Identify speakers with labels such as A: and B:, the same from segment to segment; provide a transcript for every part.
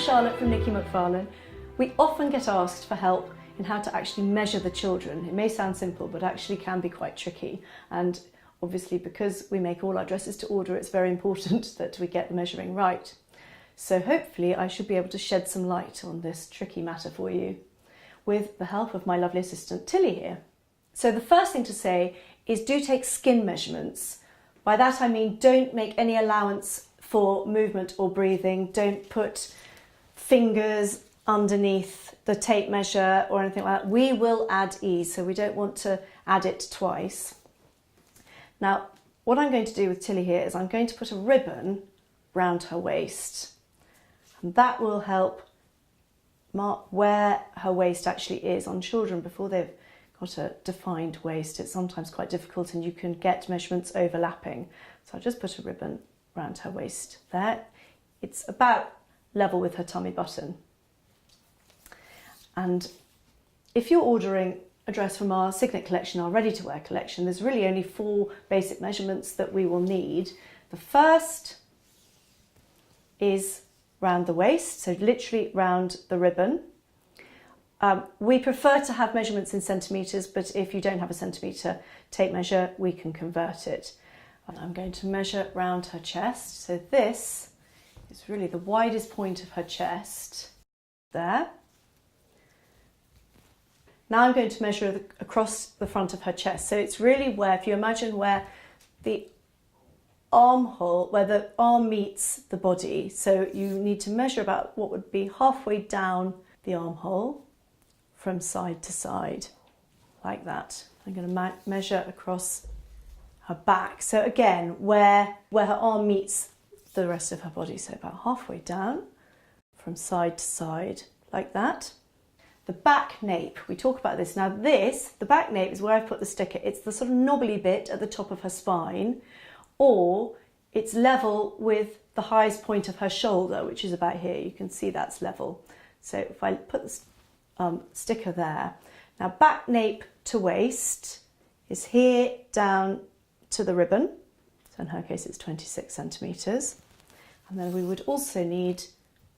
A: Charlotte from Nikki McFarlane. We often get asked for help in how to actually measure the children. It may sound simple, but actually can be quite tricky. And obviously, because we make all our dresses to order, it's very important that we get the measuring right. So hopefully I should be able to shed some light on this tricky matter for you with the help of my lovely assistant Tilly here. So the first thing to say is do take skin measurements. By that I mean don't make any allowance for movement or breathing. Don't put fingers underneath the tape measure or anything like that. We will add ease, so we don't want to add it twice. Now, what I'm going to do with Tilly here is I'm going to put a ribbon round her waist, and that will help mark where her waist actually is. On children, before they've got a defined waist, it's sometimes quite difficult and you can get measurements overlapping. So I'll just put a ribbon around her waist there. It's about level with her tummy button. And if you're ordering a dress from our Signet collection, our ready-to-wear collection, there's really only 4 basic measurements that we will need. The first is round the waist, so literally round the ribbon. We prefer to have measurements in centimetres, but if you don't have a centimetre tape measure, we can convert it. And I'm going to measure round her chest. So this is really the widest point of her chest, there. Now I'm going to measure across the front of her chest. So it's really where, if you imagine where the armhole, where the arm meets the body. So you need to measure about what would be halfway down the armhole from side to side, like that. I'm going to measure across her back. So again, where her arm meets the rest of her body. So about halfway down from side to side, like that. The back nape, we talk about this. Now the back nape is where I've put the sticker. It's the sort of knobbly bit at the top of her spine, or it's level with the highest point of her shoulder, which is about here. You can see that's level. So if I put the sticker there. Now back nape to waist is here down to the ribbon. So in her case it's 26 centimetres. And then we would also need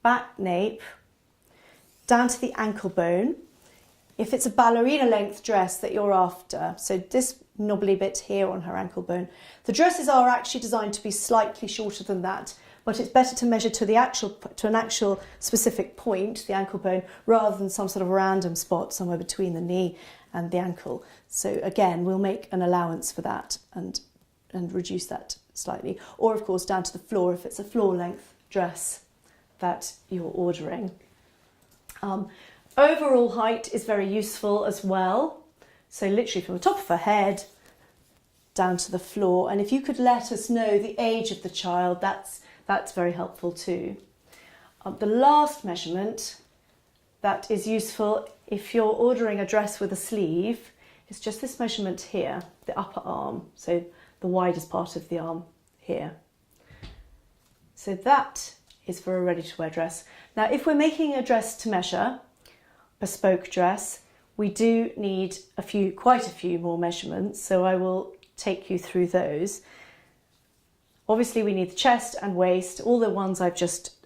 A: back nape down to the ankle bone. If it's a ballerina length dress that you're after, so this knobbly bit here on her ankle bone, the dresses are actually designed to be slightly shorter than that, but it's better to measure to an actual specific point, the ankle bone, rather than some sort of random spot somewhere between the knee and the ankle. So again, we'll make an allowance for that and reduce that slightly. Or of course down to the floor if it's a floor length dress that you're ordering. Overall height is very useful as well. So literally from the top of her head down to the floor. And if you could let us know the age of the child, that's very helpful too. The last measurement that is useful if you're ordering a dress with a sleeve is just this measurement here, the upper arm. So the widest part of the arm here. So that is for a ready-to-wear dress. Now, if we're making a dress to measure, bespoke dress, we do need quite a few more measurements, so I will take you through those. Obviously, we need the chest and waist, all the ones I've just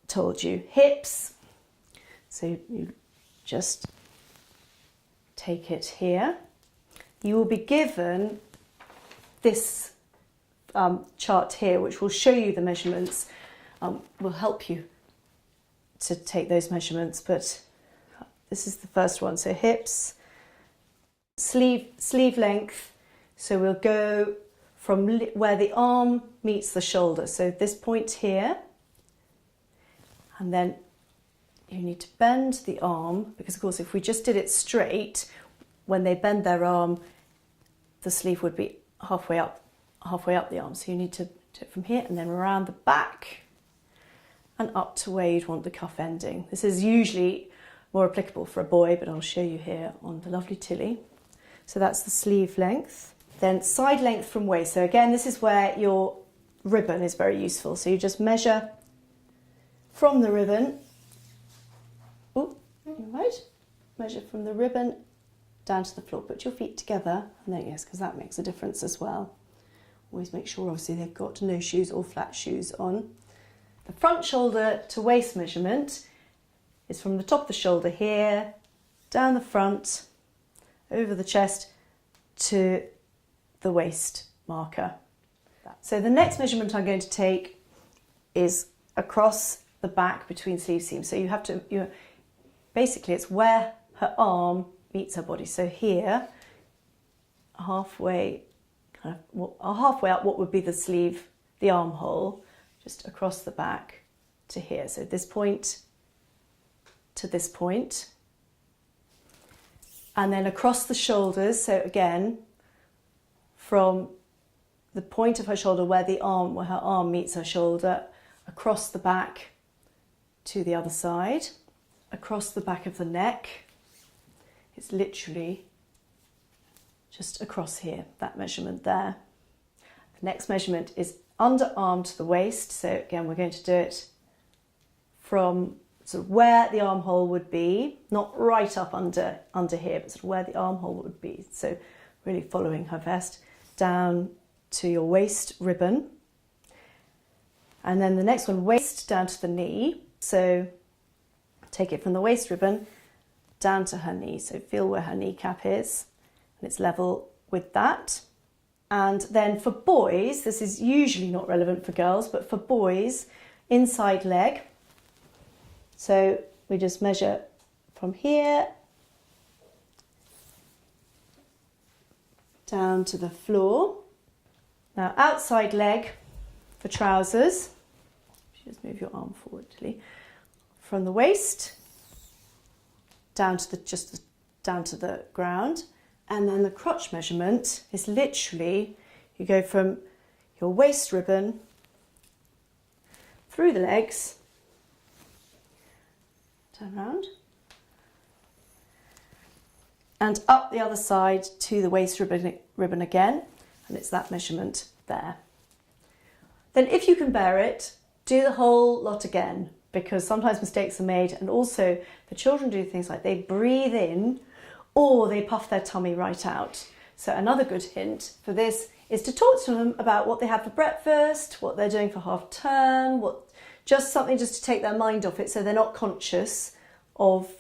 A: told you. Hips, so you just take it here. You will be given this chart here, which will show you the measurements, will help you to take those measurements, but this is the first one. So hips, sleeve length, so we'll go from where the arm meets the shoulder, so this point here, and then you need to bend the arm, because of course if we just did it straight, when they bend their arm, the sleeve would be halfway up the arm, so you need to do it from here and then around the back and up to where you'd want the cuff ending. This is usually more applicable for a boy, but I'll show you here on the lovely Tilly. So that's the sleeve length. Then side length from waist. So again, this is where your ribbon is very useful. So you just measure from the ribbon. Oh, you're right. Measure from the ribbon down to the floor. Put your feet together, and there, yes, because that makes a difference as well. Always make sure, obviously, they've got no shoes or flat shoes on. The front shoulder to waist measurement is from the top of the shoulder here, down the front, over the chest to the waist marker. So the next measurement I'm going to take is across the back between sleeve seams. So basically it's where her arm meets her body. So here, halfway up what would be the sleeve, the armhole, just across the back to here. So this point to this point. And then across the shoulders, so again, from the point of her shoulder where her arm meets her shoulder, across the back to the other side, across the back of the neck. It's literally just across here, that measurement there. The next measurement is underarm to the waist. So again, we're going to do it from sort of where the armhole would be, not right up under here, but sort of where the armhole would be. So really following her vest down to your waist ribbon. And then the next one, waist down to the knee. So take it from the waist ribbon down to her knee. So feel where her kneecap is and it's level with that. And then for boys, this is usually not relevant for girls, but for boys, inside leg. So we just measure from here down to the floor. Now outside leg for trousers, just move your arm forward, Tilly. From the waist down to the ground, and then the crotch measurement is literally you go from your waist ribbon through the legs, turn around, and up the other side to the waist ribbon again, and it's that measurement there. Then if you can bear it, do the whole lot again, because sometimes mistakes are made, and also the children do things like they breathe in or they puff their tummy right out. So another good hint for this is to talk to them about what they have for breakfast, what they're doing for half term, just something just to take their mind off it so they're not conscious of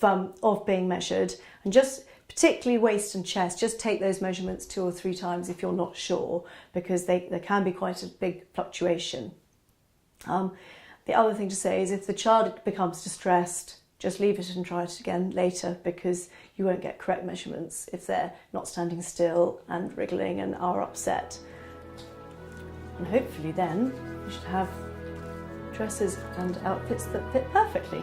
A: being measured. And just particularly waist and chest, just take those measurements 2 or 3 times if you're not sure, because there can be quite a big fluctuation. The other thing to say is if the child becomes distressed, just leave it and try it again later, because you won't get correct measurements if they're not standing still and wriggling and are upset. And hopefully then you should have dresses and outfits that fit perfectly.